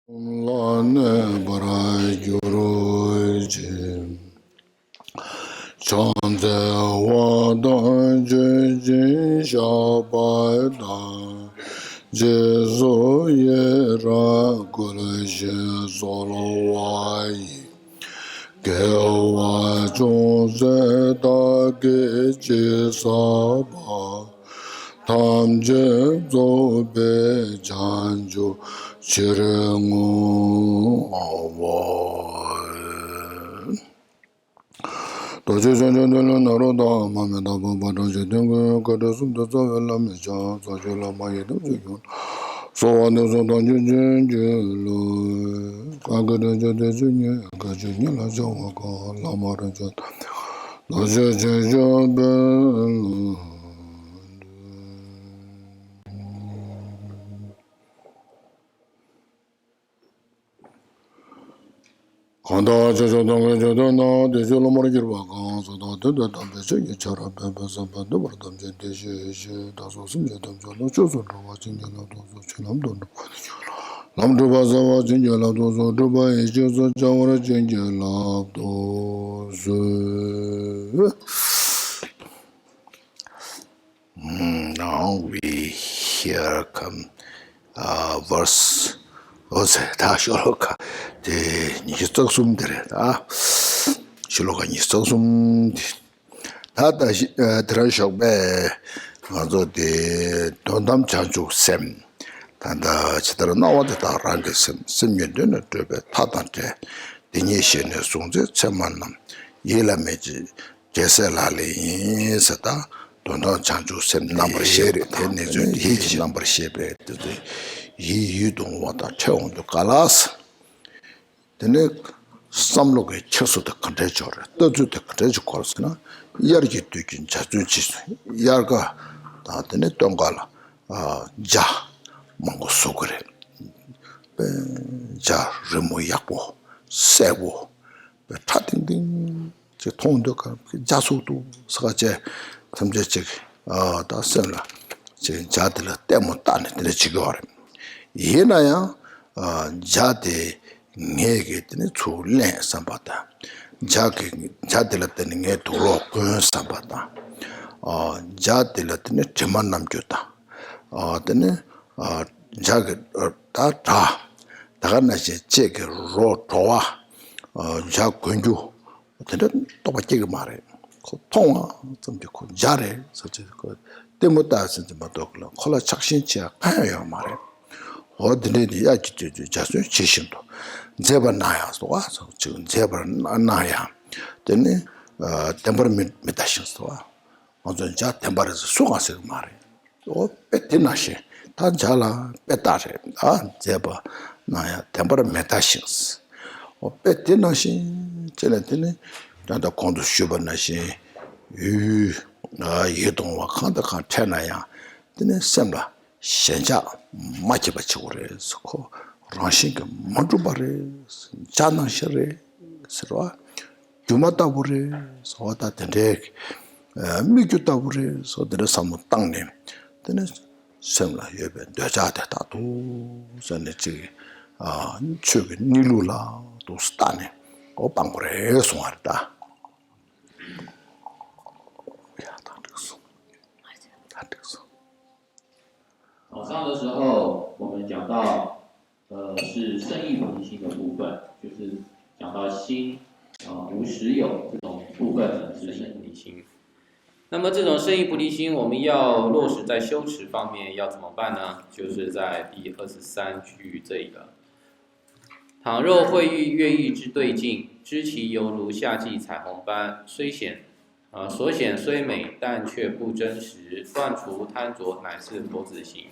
Lane bara gyuruji chante wada jeji shabada jesu yera gulaje solowai gewa jose da geji saba tamje zobe janju Chirengu awai Doje janjandela naroda mameda babada jedengu kada sumda zavela meja zajela mayedam jegun Sowane zondanju jenjelo Kagada jade jenye Kajenye la jawaka lamara jat Doje jenjabela Kanda jajadange jadana deje lomar girba kansa da dede dambe chege chara bebe sambe de bardam jende she daso sim jadam jalo choso droba chinge la dozo chinam dondo lam droba zawa chinge la dozo droba ishe so chawara chinge la dozo Now we here come verse 어제 다 쇼로카 데 니스톡숨들에 다 쇼로카 니스톡숨 다다 드라쇼베 맞아 데 돈담 자주 셈 단다 지대로 나와도 다 란게 셈면되는 되게 타단테 데니시네 송제 쳔만남 예라메지 제셀라리 서다 돈담 자주 셈 넘버 쉐리 데니죠 히지 넘버 쉐베 이 유동와다 체온도 갈아서 근데 삼록의 쳐서도 컨트롤을 떠주도 컨트롤 거스나 이야기 되긴 자주 지수 이야가 다들 동갈아 자 뭔가 속으래 자 remo야고 세고 타딩딩 저 통도 자수도 서가제 점제적 다 쓸라 제 자들 때문에 따는 지금 예나야 자데 내게 되는 초래 삼바다 자게 자들한테는 내 도로 그 삼바다 자들한테는 제만 남겼다 되네 자게 다다 다가나시 제게 로 도와 자 근주 되는 또 받기가 말해 그 통화 좀 좋고 잘해 솔직히 그 때문에 다서 좀 받고 콜라 착신치야 가요 말해 어디네디 야기지 자수 지심도 제발 나야서 와서 지금 제발 나야 되네 템퍼먼트 메타신스 와 어전 자 템퍼에서 수가서 말해 빼티나시 다 잘라 빼다래 제발 나야 템퍼먼트 메타신스 빼티나시 쟤네들이 나도 건도 쉬버나시 예동와 칸다 칸 테나야 되네 셈라 现在马吉巴치고 그래서 랑싱가 만두바레 자나셔레 서와 주마다부레 서다 된데 미규다부레 서들 삼무 땅님 되는 semla yebe 되자다 다도 전에지 추기 니루라 또 스타네 오빵고레 송하다早上的时候，我们讲到，是圣意菩提心的部分，就是讲到心，无实有这种部分呢是圣意菩提心。那么这种圣意菩提心，我们要落实在修持方面要怎么办呢？就是在第23句这个，倘若会遇乐意之对境，知其犹如夏季彩虹般，所显虽美，但却不真实，断除贪着，乃是佛子行。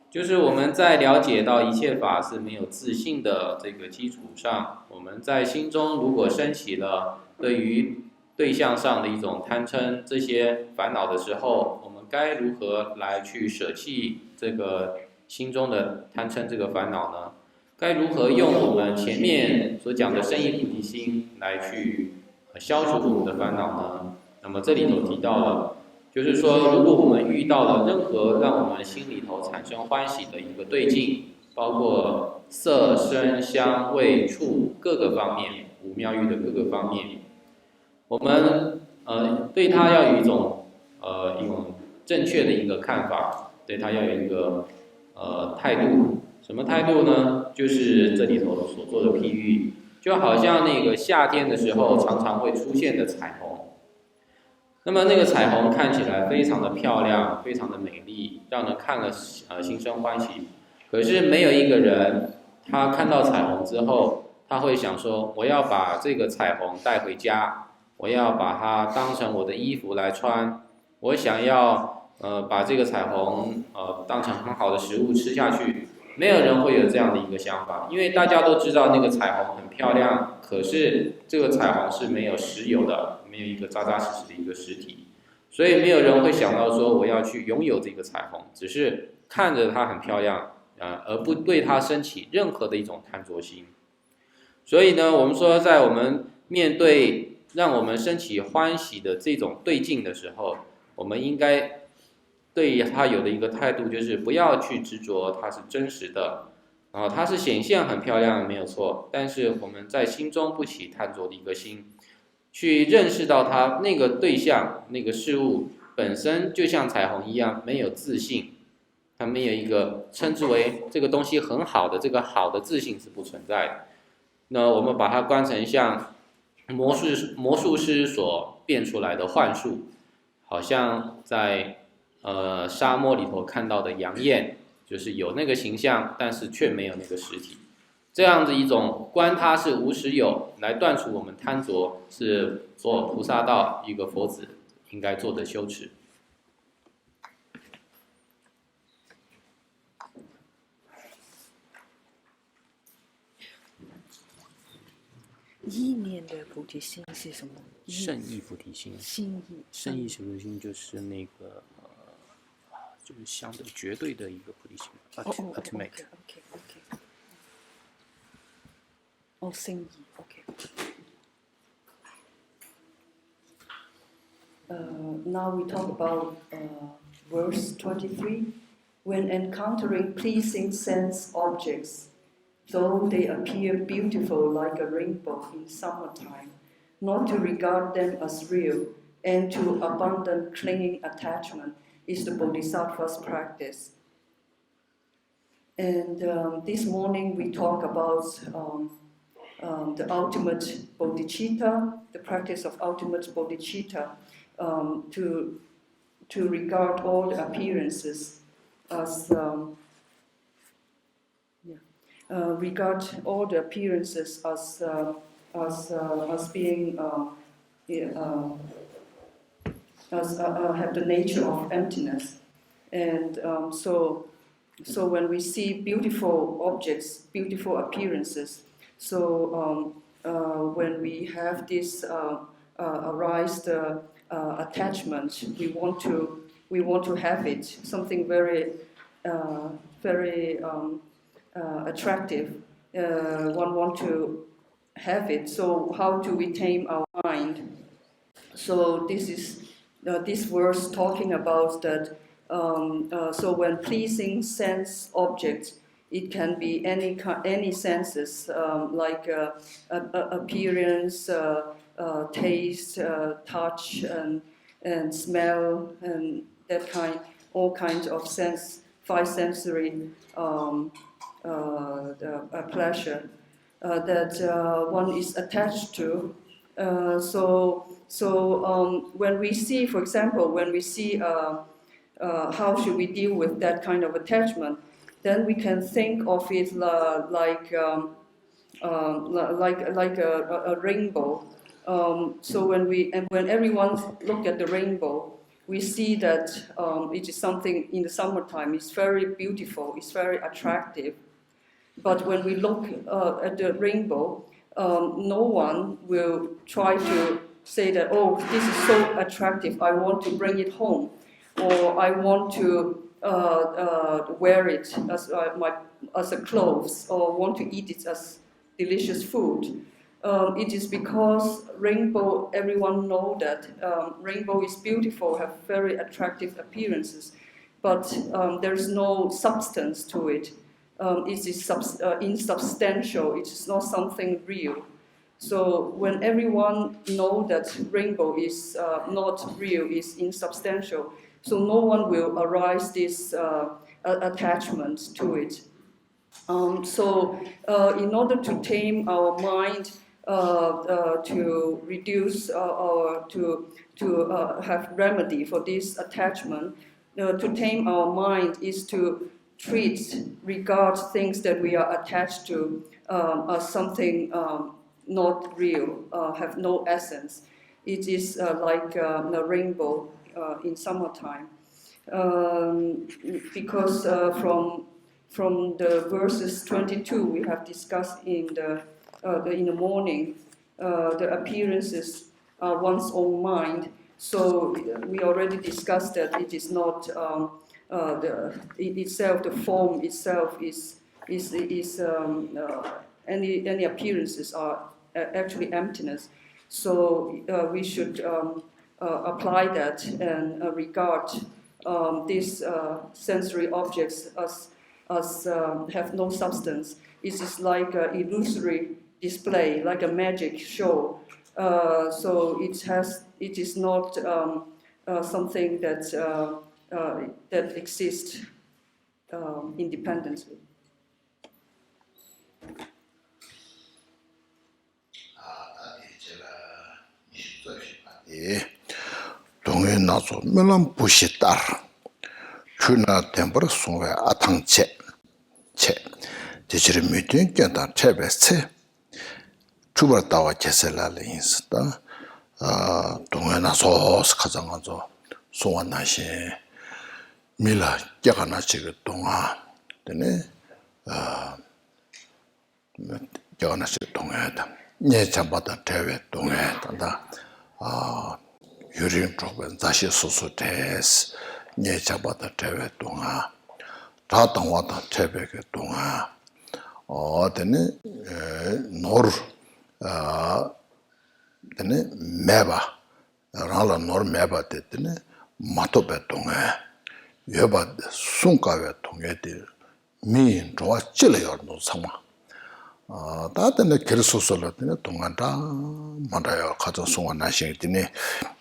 就是我们在了解到一切法是没有自性的这个基础上，我们在心中如果升起了对于对象上的一种贪嗔这些烦恼的时候，我们该如何来去舍弃这个心中的贪嗔这个烦恼呢？该如何用我们前面所讲的圣意菩提心来去消除我们的烦恼呢？那么这里头提到了。就是说，如果我们遇到了任何让我们心里头产生欢喜的一个对境，包括色、声、香、味、触各个方面，五妙欲的各个方面，我们对它要有一种正确的一个看法，对它要有一个态度。什么态度呢？就是这里头所做的譬喻，就好像那个夏天的时候常常会出现的彩虹。那么那个彩虹看起来非常的漂亮，非常的美丽，让人看了心生欢喜。可是没有一个人，他看到彩虹之后，他会想说：我要把这个彩虹带回家，我要把它当成我的衣服来穿，我想要把这个彩虹当成很好的食物吃下去。没有人会有这样的一个想法，因为大家都知道那个彩虹很漂亮，可是这个彩虹是没有实有的，没有一个扎扎实实的一个实体，所以没有人会想到说我要去拥有这个彩虹，只是看着它很漂亮而不对它升起任何的一种贪着心。所以呢，我们说在我们面对让我们升起欢喜的这种对境的时候，我们应该对它有的一个态度，就是不要去执着它是真实的，它是显现很漂亮没有错，但是我们在心中不起贪着的一个心，去认识到它那个对象那个事物本身就像彩虹一样没有自性，它没有一个称之为这个东西很好的这个好的自性是不存在的。那我们把它观成像魔术师所变出来的幻术，好像在沙漠里头看到的杨艳，就是有那个形象，但是却没有那个实体。这样的一种观它是无实有，来断除我们贪着，是做菩萨道一个佛子应该做的修持。意念的菩提心是什么？圣意菩提心。心意。圣意菩提心就是那个就是相对绝对的一个菩提心 ，ultimate。OK。哦，圣意 OK。Now we talk about verse 23. When encountering pleasing sense objects, though they appear beautiful like a rainbow in summertime, not to regard them as real, and to abandon clinging attachment is the Bodhisattva's practice. And this morning we talk about the ultimate bodhicitta, the practice of ultimate bodhicitta, to regard all the appearances as regard all the appearances as being have the nature of emptiness, and so when we see beautiful objects, beautiful appearances, so when we have this arise attachment, we want to have it, something very attractive. One want to have it. So how do we tame our mind? So this is this verse talking about that. So when pleasing sense objects, it can be any senses like appearance, taste, touch, and smell, and that kind, all kinds of five sensory pleasure that one is attached to. So when we see, for example, when we see how should we deal with that kind of attachment, then we can think of it like a rainbow. So when everyone look at the rainbow, we see that it is something in the summertime. It's very beautiful. It's very attractive. But when we look at the rainbow, no one will try to say that, oh, this is so attractive, I want to bring it home, or I want to wear it as a clothes, or want to eat it as delicious food. It is because rainbow, everyone know that rainbow is beautiful, have very attractive appearances, but there is no substance to it. it is insubstantial. It is not something real. So when everyone knows that rainbow is not real, is insubstantial, so no one will arise this attachment to it. So in order to tame our mind, to reduce or to have remedy for this attachment, to tame our mind is to regard things that we are attached to as something not real, have no essence. It is like a rainbow in summertime. Because from the verses 22 we have discussed in the morning, the appearances are one's own mind. So we already discussed that it is not the form itself is any appearances are actually emptiness. So we should apply that and regard these sensory objects as have no substance. It is like an illusory display, like a magic show. So it is not something that exists independently. 동해 나서 melам 부시달 추나 템버 송외 아탕체 체 제지를 미팅 견다 체베체 주버다와 제셀라를 인스다 동해 나서 가장하죠 송원나시 밀라 깨가나 지그 동아 되네 깨가나 지그 동해다 네 잡았다 대외 동해다 유린 쪽은 다시 소소테스 네 잡았다 대외 동아 다 동화다 대외의 동아 되네 노르 되네 매바 라라 노르 매바 되네 마토베 동해 여바 순가베 동해들 미 좋아 찔려요 상마 다들 결소설로는 동안다 만다요 가져 송원 나시더니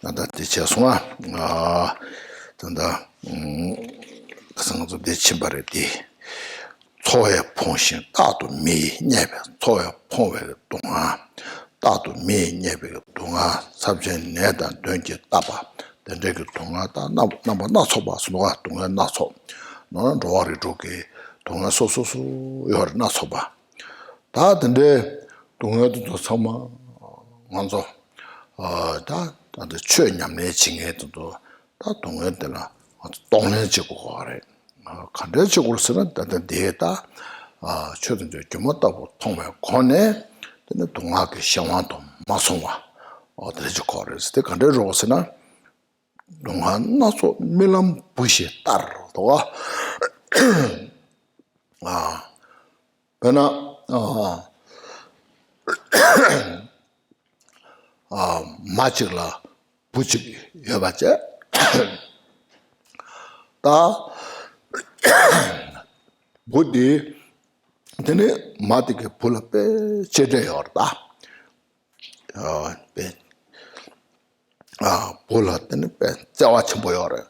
나다 제송아 전다 그상도 대침바르디 초의 풍신 다도 미 예배 초의 풍의 동안 다도 미 예배 동안 sabjen 내단 된게 따봐 된게 동안다 나뭐 나서봐 수가 동안 나서 너는 좋아리 쪽에 동안 소소소 여 나서봐 다든데 동해도 sama 먼저 다들 최냠내 징해도 다 동해들라 동해지고 거래 간대적으로서는 다들 데이터 최근에 좀 없다고 통해 권에 근데 동학의 시험도 마송와 어디서 거래서 때 간대로서는 동안 나서 밀람 부시 따르도가 그러나 마치라 부치 여봤자 다 부디 되네 마티게 불앞에 제대요다 배 불았더니 배 자와치 보여래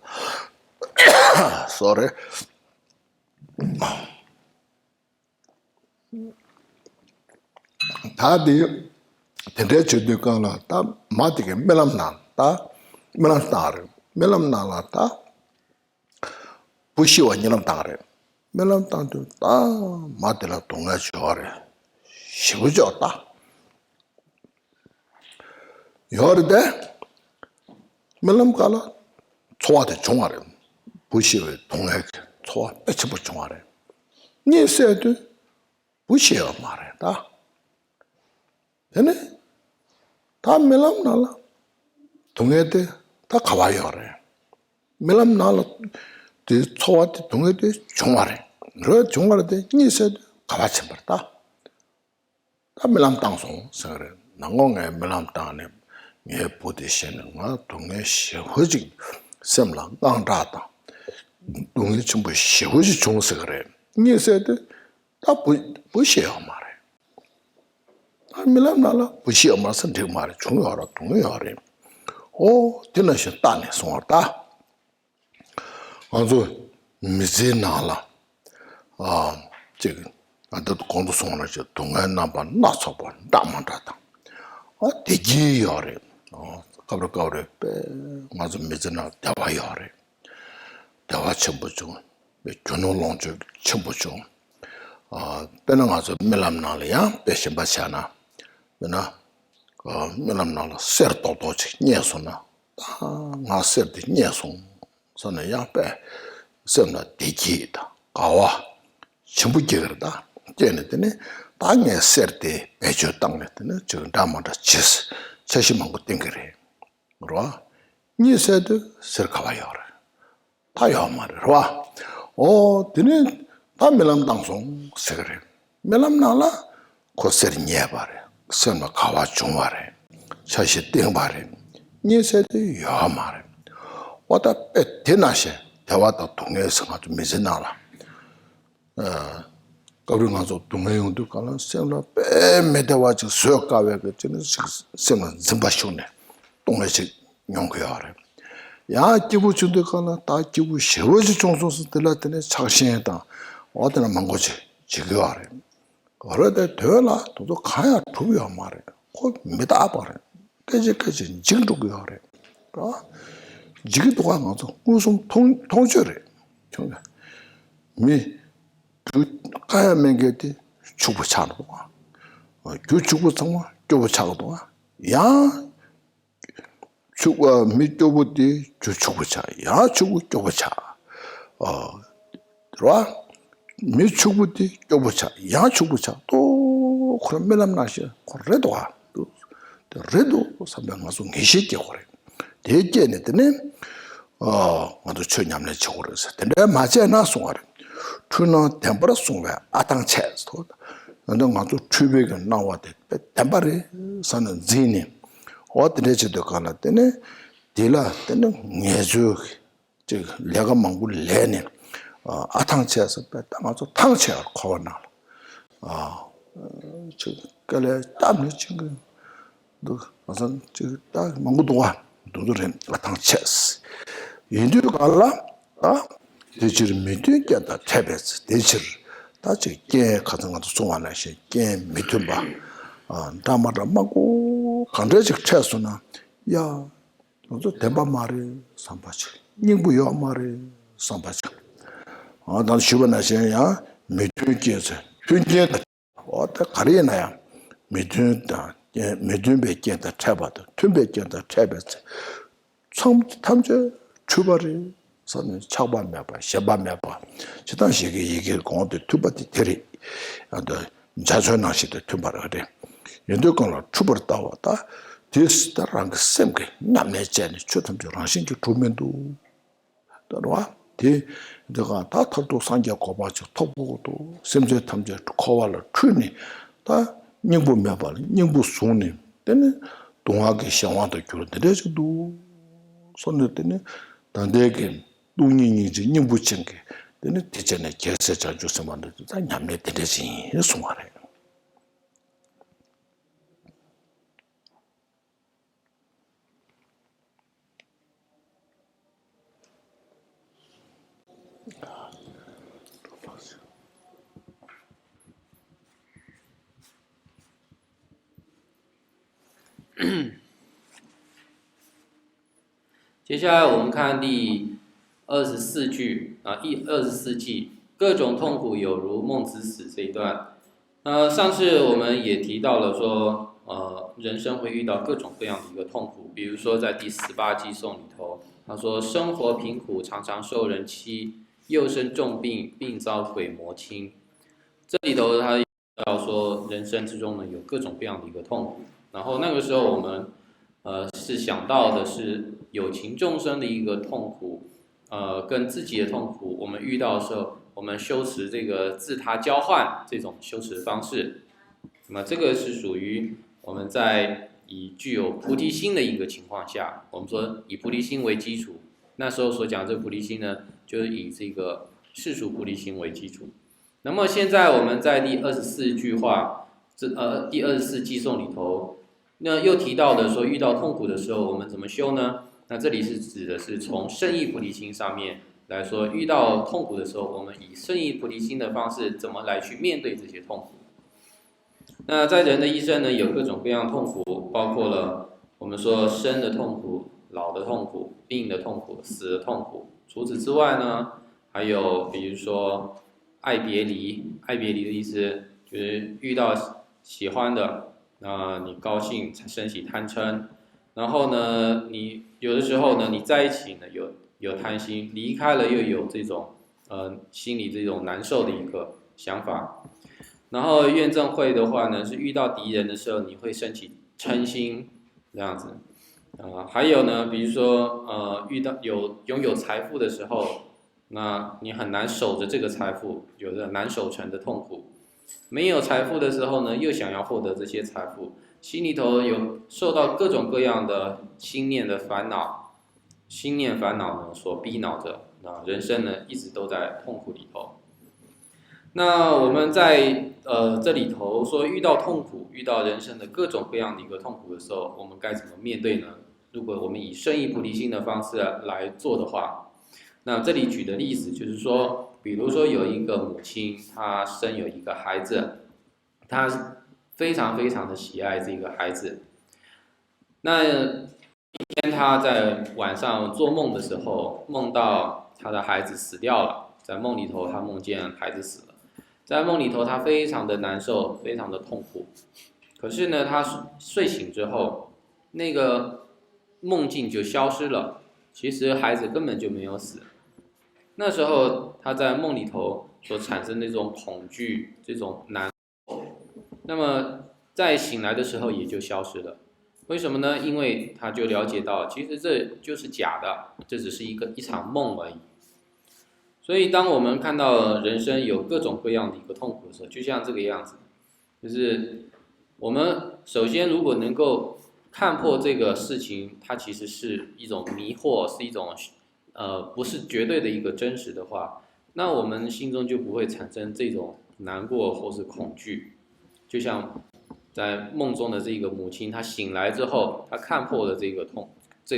sorry 다디 대대주도가나 다 마티게 멜람나다 멜람나라다 부시와 ཉ럼다래 멜람탄도 다 마티라 동아쇼래 시부졌다 여르데 멜람가라 초와데 종아래 부시의 동해 초와 빼치부 종아래 니세도 부시여 말해다 되네 다 멜람나라 동해대 다 가와요래 멜람나라 그 초와데 동해대 종아래 그 종아래대 니세도 가와치 말다 다 멜람 땅송 서래 난공에 멜람 땅에 예 보디시는 거 동해 시허지 셈랑 땅다다 동해 전부 시허지 종서 그래 니세도 다 부시야 말해. 다 밀람나라 부시야 말 선택 말해. 중요하라 동요하래. 오, 되나시 따네 송하다. 아주 미지나라. 지금 나도 공도 송하죠. 동안 남바 나서봐 남만다다. 대기야래. 가브르 빼 맞아 미지나 대화야래. 대화 첨부 중 준호롱적 첨부 중 빼는 가서 밀람나리야 배신바샤나 그나 밀람나라 셀도도지 녀소나 나 셀데 녀송 선에 야배 셈나 대기다 가와 전부 기거다 걔네들이 땅에 셀때 배주 땅에는 지금 담아다 치스 제시만 거 땡그래 그러와 니세드 셀카와요라 다요 말이야 드네 다 밀람 당송 세그래 밀람 나라 코세리 녀바래 선마 가와 중와래 사실 땡바래 니세드 요 말해 왔다 빼 대나시 대화도 동해에서 아주 미세나라 거기 가서 동해용도 가는 셈라 빼 메대와지 수역가외 그 저는 셈은 zem바쇼네 동해식 용거야래 야 기부준도 가나 다 기부 세워지 종소스 들었더니 착신했다 어디나 망고지 지겨와래 그러다 되나 또 가야 두야 말해 그 믿어버려 깨지까지 징두고야래 지기도 가서 무슨 통절해 정말 미 가야 맹게디 주부 차도 와 주부 정말 주부 차도 와야 주가 밑도부디 주축부차 야 주부차 들어와 밑축부디 교부차 야 주부차 또 그런 매남나시 그래도 와 그래도 삼백마수 계시게 그래 대개는 아주 천냠내 저거라서 근데 맞아 나 송아래 투나 템퍼라 송아 아당체스도 너는 아주 추백이 나와대 템퍼리 사는 지니 어디에서도 가나더니 딜라 때는 예주 저 내가 망고 내네 아탕체에서 뺐다 맞아 탕체를 거나 저 그래 땀을 지금 너 무슨 저딱 망고도 와 너들은 아탕체스 인도 갈라 대지를 밑에다 태베스 대지를 다지 게 같은 것도 송하나시 게 밑에 봐 다마다 막고 간제직 채소나 야 너도 대바 말이 삼바치 닝부여 말이 삼바치 난 시원하시야 밑에에서 춘제다 어때 가리나야 밑에다 밑에베께다 채바도 춘베께다 채베스 처음 탐제 출발이 선은 차반매봐 셔반매봐 저 당시에 이게 공도 투바티 테리 자존나시도 투바를 그래 연도권을 추버렸다 왔다 디스타랑 셈게 남내제니 추탐저 라신기 두면도 들어와 디 내가 다 털도 상계 고바죠 토보고도 셈제 탐제 코발을 추니 다 닝부 매발 닝부 소니 때는 동하게 시험하도 교르들에서도 손을 때는 단대게 동인이지 닝부 챙게 때는 대전에 개세자 주서만도 다 남내 되지 송하래接下来我们看第24句24季各种痛苦有如梦之死这一段。上次我们也提到了说，人生会遇到各种各样的一个痛苦，比如说在第18季颂里头，他说生活贫苦，常常受人欺，又生重病，并遭鬼魔侵。这里头他要说人生之中呢有各种各样的一个痛苦，然后那个时候我们是想到的是有情众生的一个痛苦，跟自己的痛苦，我们遇到的时候，我们修持这个自他交换这种修持方式，那么这个是属于我们在以具有菩提心的一个情况下，我们说以菩提心为基础，那时候所讲这个菩提心呢，就是以这个世俗菩提心为基础。那么现在我们在第24句话，第24偈颂里头，那又提到的说，遇到痛苦的时候，我们怎么修呢？那这里是指的是从圣意菩提心上面来说，遇到痛苦的时候，我们以圣意菩提心的方式，怎么来去面对这些痛苦？那在人的一生呢，有各种各样痛苦，包括了我们说生的痛苦、老的痛苦、病的痛苦、死的痛苦。除此之外呢，还有比如说爱别离，爱别离的意思就是遇到喜欢的，那你高兴升起贪嗔，然后呢，你有的时候呢，你在一起呢有贪心，离开了又有这种心里这种难受的一个想法。然后怨憎会的话呢，是遇到敌人的时候，你会升起嗔心这样子。还有呢，比如说遇到拥有财富的时候，那你很难守着这个财富，有着难守成的痛苦。没有财富的时候呢，又想要获得这些财富，心里头有受到各种各样的心念的烦恼，心念烦恼呢所逼恼着，那人生呢一直都在痛苦里头。那我们在这里头说遇到痛苦，遇到人生的各种各样的一个痛苦的时候，我们该怎么面对呢？如果我们以圣意菩提心的方式来做的话，那这里举的例子就是说，比如说有一个母亲，她生有一个孩子，她非常非常的喜爱这个孩子。那一天她在晚上做梦的时候，梦到她的孩子死掉了，在梦里头她梦见孩子死了。在梦里头，他非常的难受，非常的痛苦。可是呢，他睡醒之后，那个梦境就消失了。其实孩子根本就没有死。那时候他在梦里头所产生的这种恐惧，这种难受，那么在醒来的时候也就消失了。为什么呢？因为他就了解到，其实这就是假的，这只是一场梦而已。所以当我们看到人生有各种各样的一个痛苦的时候，就像这个样子，就是我们首先如果能够看破这个事情，它其实是一种迷惑，是一种不是绝对的一个真实的话，那我们心中就不会产生这种难过或是恐惧。就像在梦中的这个母亲，她醒来之后，她看破了这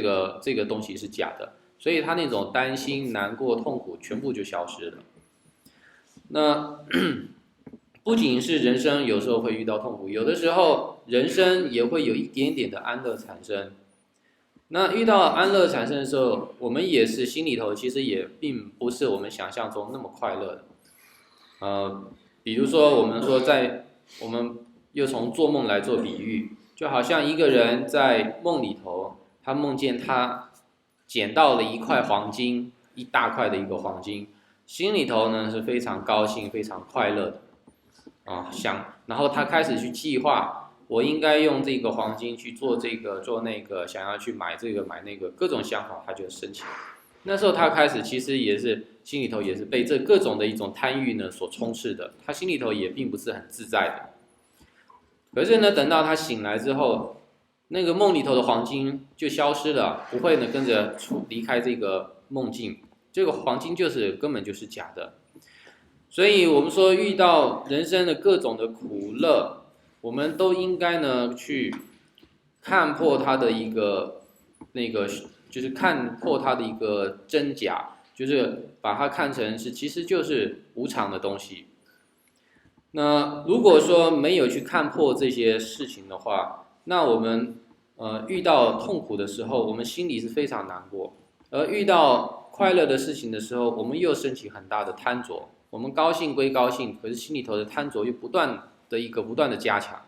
个这个东西是假的。所以他那种担心、难过、痛苦全部就消失了。那不仅是人生有时候会遇到痛苦，有的时候人生也会有一点点的安乐产生。那遇到安乐产生的时候，我们也是心里头其实也并不是我们想象中那么快乐的。比如说我们说我们又从做梦来做比喻，就好像一个人在梦里头，他梦见他捡到了一块黄金，一大块的一个黄金，心里头呢是非常高兴、非常快乐的然后他开始去计划，我应该用这个黄金去做这个做那个，想要去买这个买那个，各种想法他就升起。那时候他开始其实也是心里头也是被这各种的一种贪欲呢所充斥的，他心里头也并不是很自在的。可是呢，等到他醒来之后，那个梦里头的黄金就消失了，不会呢跟着离开这个梦境，这个黄金根本就是假的。所以我们说遇到人生的各种的苦乐，我们都应该呢去看破它的一个就是看破它的一个真假，就是把它看成是其实就是无常的东西。那如果说没有去看破这些事情的话，那我们遇到痛苦的时候，我们心里是非常难过；而遇到快乐的事情的时候，我们又升起很大的贪着。我们高兴归高兴，可是心里头的贪着又不断的加强，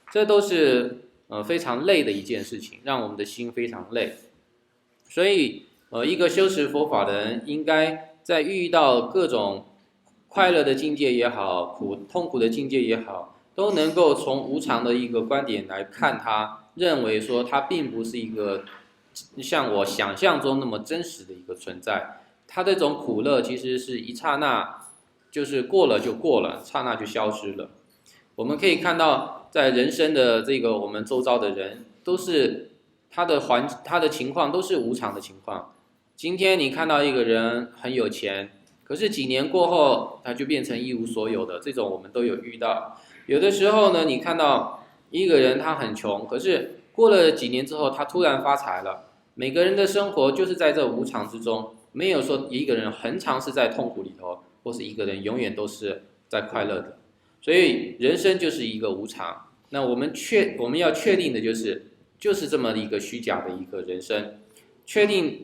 这都是非常累的一件事情，让我们的心非常累。所以一个修持佛法的人，应该在遇到各种快乐的境界也好，痛苦的境界也好，都能够从无常的一个观点来看它，认为说它并不是一个像我想象中那么真实的一个存在。它这种苦乐其实是一刹那，就是过了就过了，刹那就消失了。我们可以看到，在人生的这个我们周遭的人，都是他的情况都是无常的情况。今天你看到一个人很有钱，可是几年过后，他就变成一无所有的，这种我们都有遇到。有的时候呢，你看到一个人他很穷，可是过了几年之后，他突然发财了。每个人的生活就是在这无常之中，没有说一个人恒常是在痛苦里头，或是一个人永远都是在快乐的。所以人生就是一个无常。那我们要确定的就是这么一个虚假的一个人生。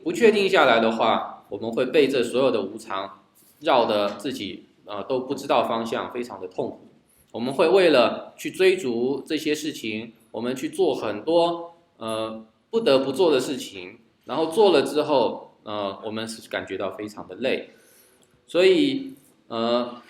不确定下来的话，我们会被这所有的无常绕得自己都不知道方向，非常的痛苦。我们会为了去追逐这些事情，我们去做很多不得不做的事情，然后做了之后我们是感觉到非常的累。所以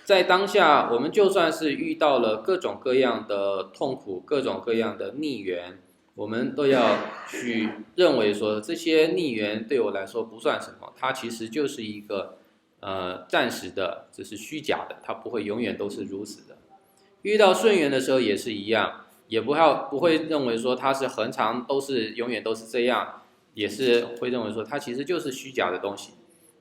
在当下，我们就算是遇到了各种各样的痛苦，各种各样的逆缘，我们都要去认为说，这些逆缘对我来说不算什么，它其实就是一个暂时的，这是虚假的，它不会永远都是如此的。遇到顺缘的时候也是一样，也不会认为说它是恒常永远都是这样，也是会认为说它其实就是虚假的东西。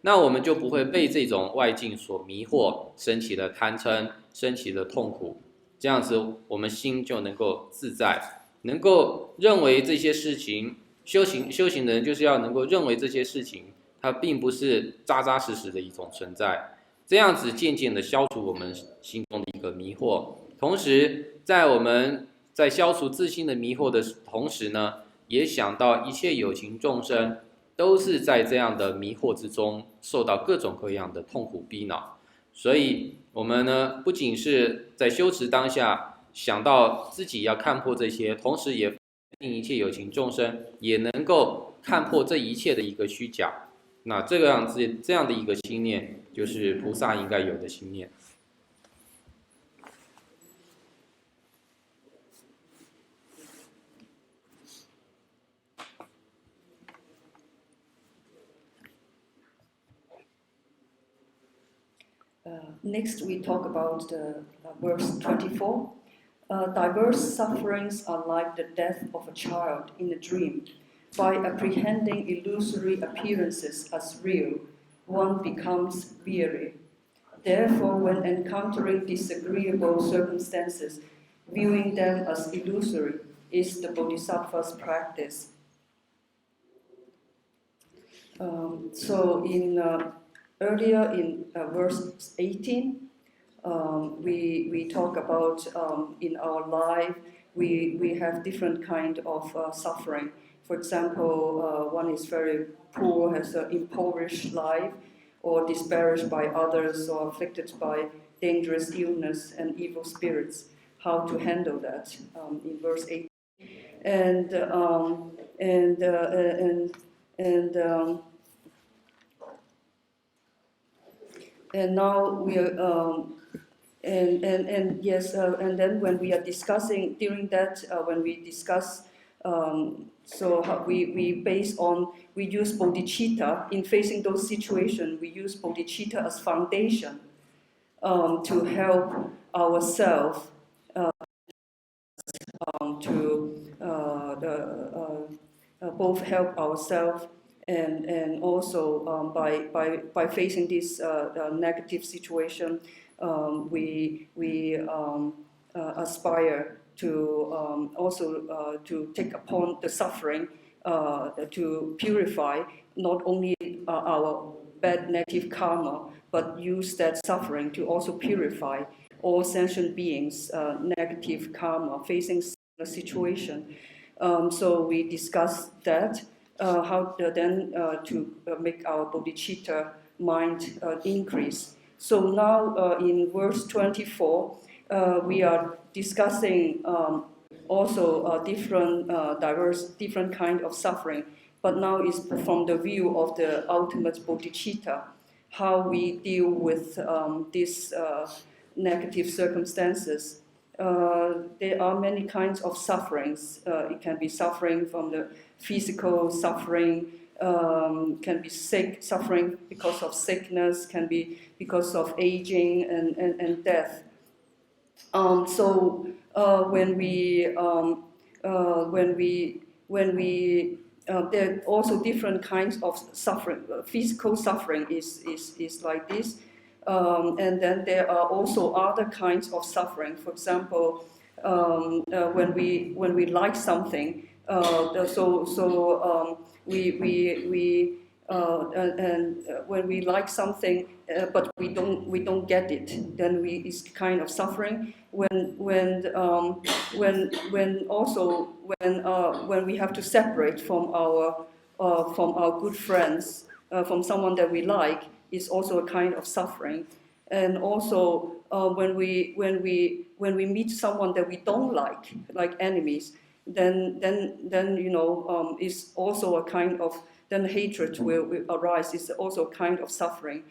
那我们就不会被这种外境所迷惑，升起了贪嗔，升起了痛苦，这样子我们心就能够自在，能够认为这些事情，修行的人就是要能够认为这些事情它并不是扎扎实实的一种存在，这样子渐渐的消除我们心中的一个迷惑。同时在我们在消除自心的迷惑的同时呢，也想到一切有情众生都是在这样的迷惑之中受到各种各样的痛苦逼恼。所以我们呢，不仅是在修持当下想到自己要看破这些，同时也令一切有情众生也能够看破这一切的一个虚假。那这样的一个心念，就是菩萨应该有的心念。Next, we talk about the verse 24. Diverse sufferings are like the death of a child in a dream. By apprehending illusory appearances as real, one becomes weary. Therefore, when encountering disagreeable circumstances, viewing them as illusory is the Bodhisattva's practice. Earlier in verse 18, we talk about in our life we have different kind of suffering. For example, one is very poor, has an impoverished life, or disparaged by others, or afflicted by dangerous illness and evil spirits. How to handle that in verse 18. And now we are, and then when we are discussing during that, when we discuss, we use bodhicitta in facing those situations. We use bodhicitta as foundation to help ourselves both help ourselves. And also by facing this negative situation, we aspire to also to take upon the suffering to purify not only our bad negative karma, but use that suffering to also purify all sentient beings' negative karma facing the situation. So we discussed that. How then to make our bodhicitta mind increase. So now in verse 24, we are discussing also different kind of suffering, but now is from the view of the ultimate bodhicitta, how we deal with these negative circumstances. There are many kinds of sufferings. It can be suffering from the physical suffering, can be suffering because of sickness, can be because of aging and death. There are also different kinds of suffering. Physical suffering is like this. And then there are also other kinds of suffering. For example, when we like something, when we like something, but we don't get it, then it's kind of suffering. When we have to separate from our good friends, from someone that we like, is also a kind of suffering. And also when we meet someone that we don't like enemies, then it's also a kind of, then hatred will arise. It's also a kind of suffering.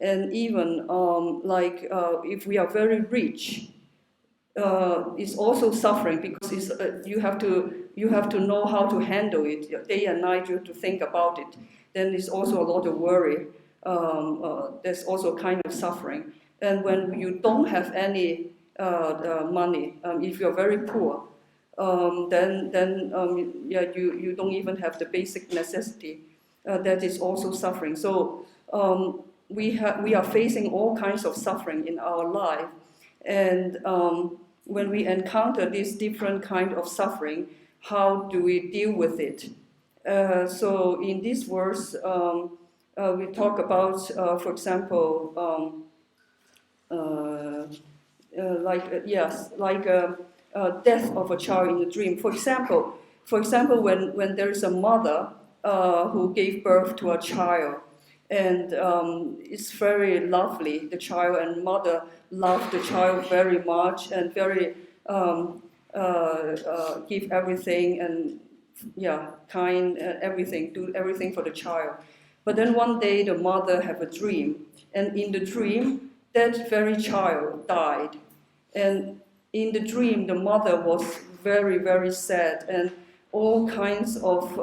And even if we are very rich, it's also suffering, because you have to know how to handle it. Day and night you have to think about it. Then there's also a lot of worry. There's also kind of suffering. And when you don't have any money, if you're very poor, then you don't even have the basic necessity. That is also suffering. So we are facing all kinds of suffering in our life, and when we encounter this different kind of suffering, how do we deal with it? So in this verse, we talk about, for example, death of a child in a dream. For example, when there is a mother who gave birth to a child, and it's very lovely. The child and mother love the child very much, and very give everything, and kind, everything, do everything for the child. But then one day the mother have a dream, and in the dream that very child died, and in the dream the mother was very, very sad, and all kinds of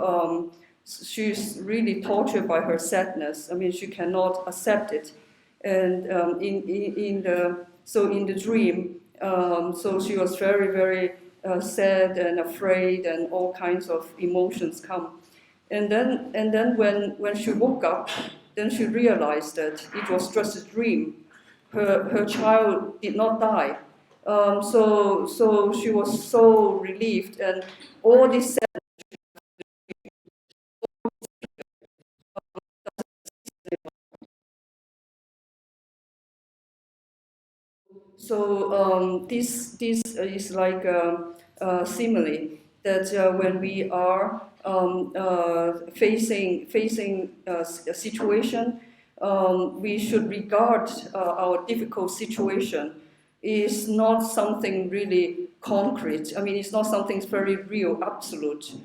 she's really tortured by her sadness. I mean, she cannot accept it, and in the dream, so she was very, very sad and afraid, and all kinds of emotions come. And then when she woke up, then she realized that it was just a dream. Her child did not die. So she was so relieved, and all this sadness. So this is like a simile that when we are facing a situation, we should regard our difficult situation is not something really concrete. I mean, it's not something very real, absolute.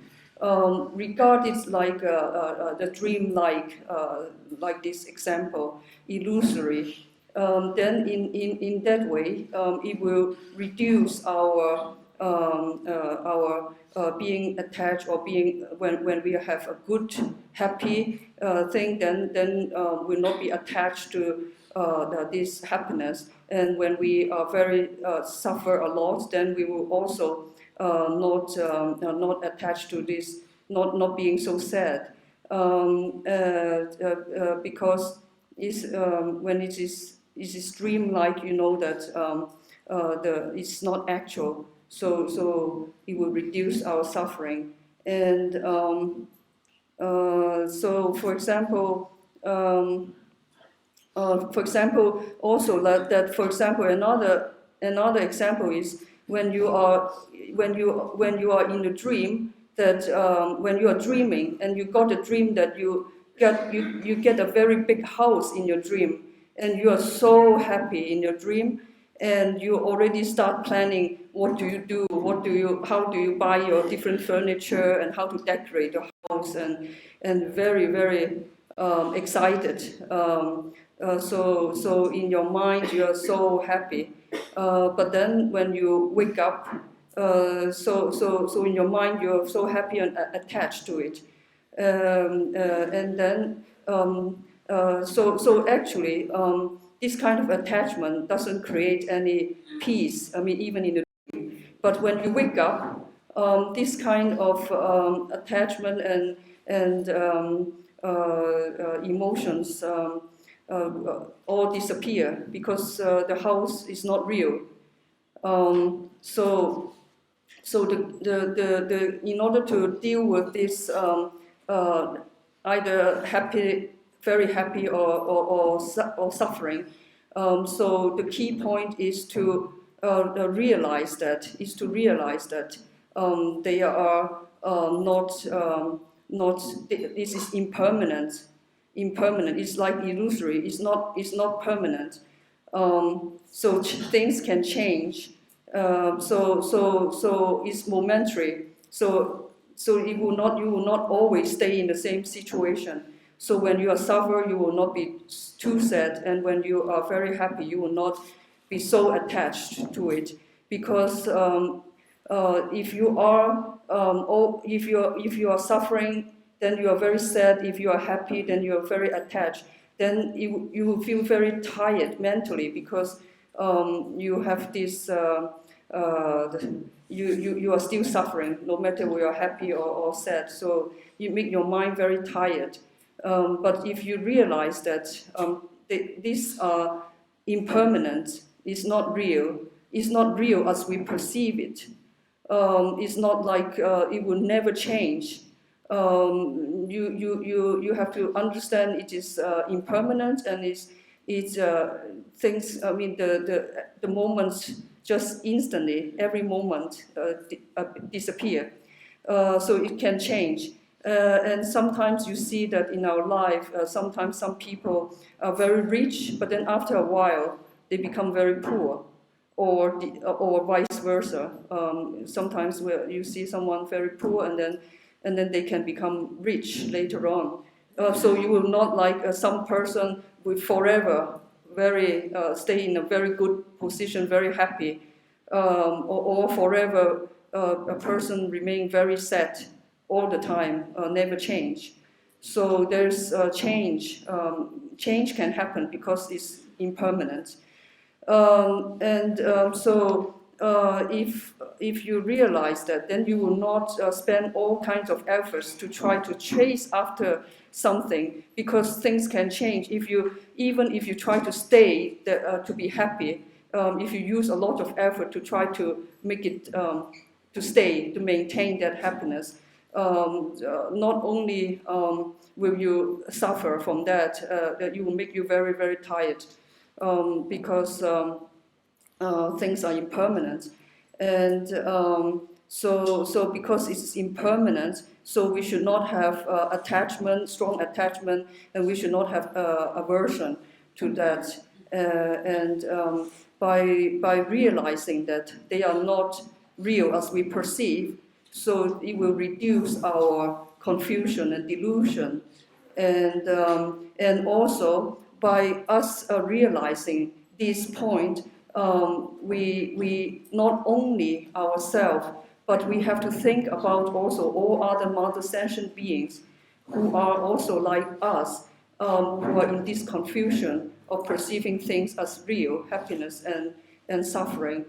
Regard it like the dream, like this example, illusory. Then in that way, it will reduce our being attached, or being when we have a good, happy thing, then will not be attached to this happiness. And when we are very suffer a lot, then we will also not attached to this, not being so sad, because when it is dream-like, you know that it's not actual. So it will reduce our suffering. And so, for example, also that for example, another example is when you are in a dream, that when you are dreaming and you got a dream that you get a very big house in your dream, and you are so happy in your dream, and you already start planning what do you do, how do you buy your different furniture, and how to decorate your house, and very, very excited. So in your mind you are so happy, but then when you wake up, so in your mind you are so happy and attached to it, and then so actually this kind of attachment doesn't create any peace. I mean, even in the dream. But when you wake up, this kind of attachment and emotions all disappear because the house is not real. So in order to deal with this either happy, very happy or suffering, so the key point is to realize that they are not. This is impermanent. It's like illusory. It's not permanent. So things can change. So it's momentary. So you will not always stay in the same situation. So when you are suffering, you will not be too sad, and when you are very happy, you will not be so attached to it. Because if you are suffering, then you are very sad. If you are happy, then you are very attached. Then you will feel very tired mentally because you have this. You are still suffering, no matter whether you are happy or sad. So you make your mind very tired. But if you realize that these are impermanent, it's not real as we perceive it. It's not like it will never change. You have to understand it is impermanent, and it's things. I mean the moments just instantly, every moment disappear. So it can change. And sometimes you see that in our life, sometimes some people are very rich, but then after a while they become very poor, or vice versa. Sometimes where you see someone very poor and then they can become rich later on. So you will not like some person will forever stay in a very good position, very happy, or forever a person remain very sad all the time, never change. So there's change. Change can happen because it's impermanent. So if you realize that, then you will not spend all kinds of efforts to try to chase after something, because things can change. Even if you try to stay to be happy, if you use a lot of effort to try to make it to stay, to maintain that happiness, not only will you suffer from that you will make you very, very tired, because things are impermanent. And so because it's impermanent, so we should not have attachment, strong attachment, and we should not have aversion to that. And by realizing that they are not real as we perceive, so it will reduce our confusion and delusion. And also by us realizing this point, we not only ourselves, but we have to think about also all other mother sentient beings who are also like us, who are in this confusion of perceiving things as real, happiness and suffering.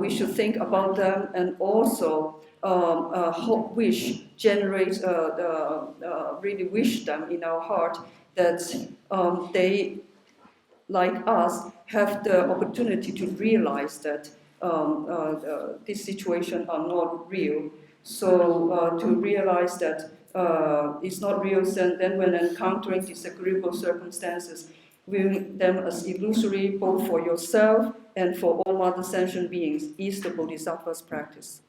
We should think about them, and also really wish them in our heart that they, like us, have the opportunity to realize that these situations are not real. So to realize that it's not real, then when encountering disagreeable circumstances, viewing them as illusory both for yourself and for all other sentient beings is the Bodhisattva's practice.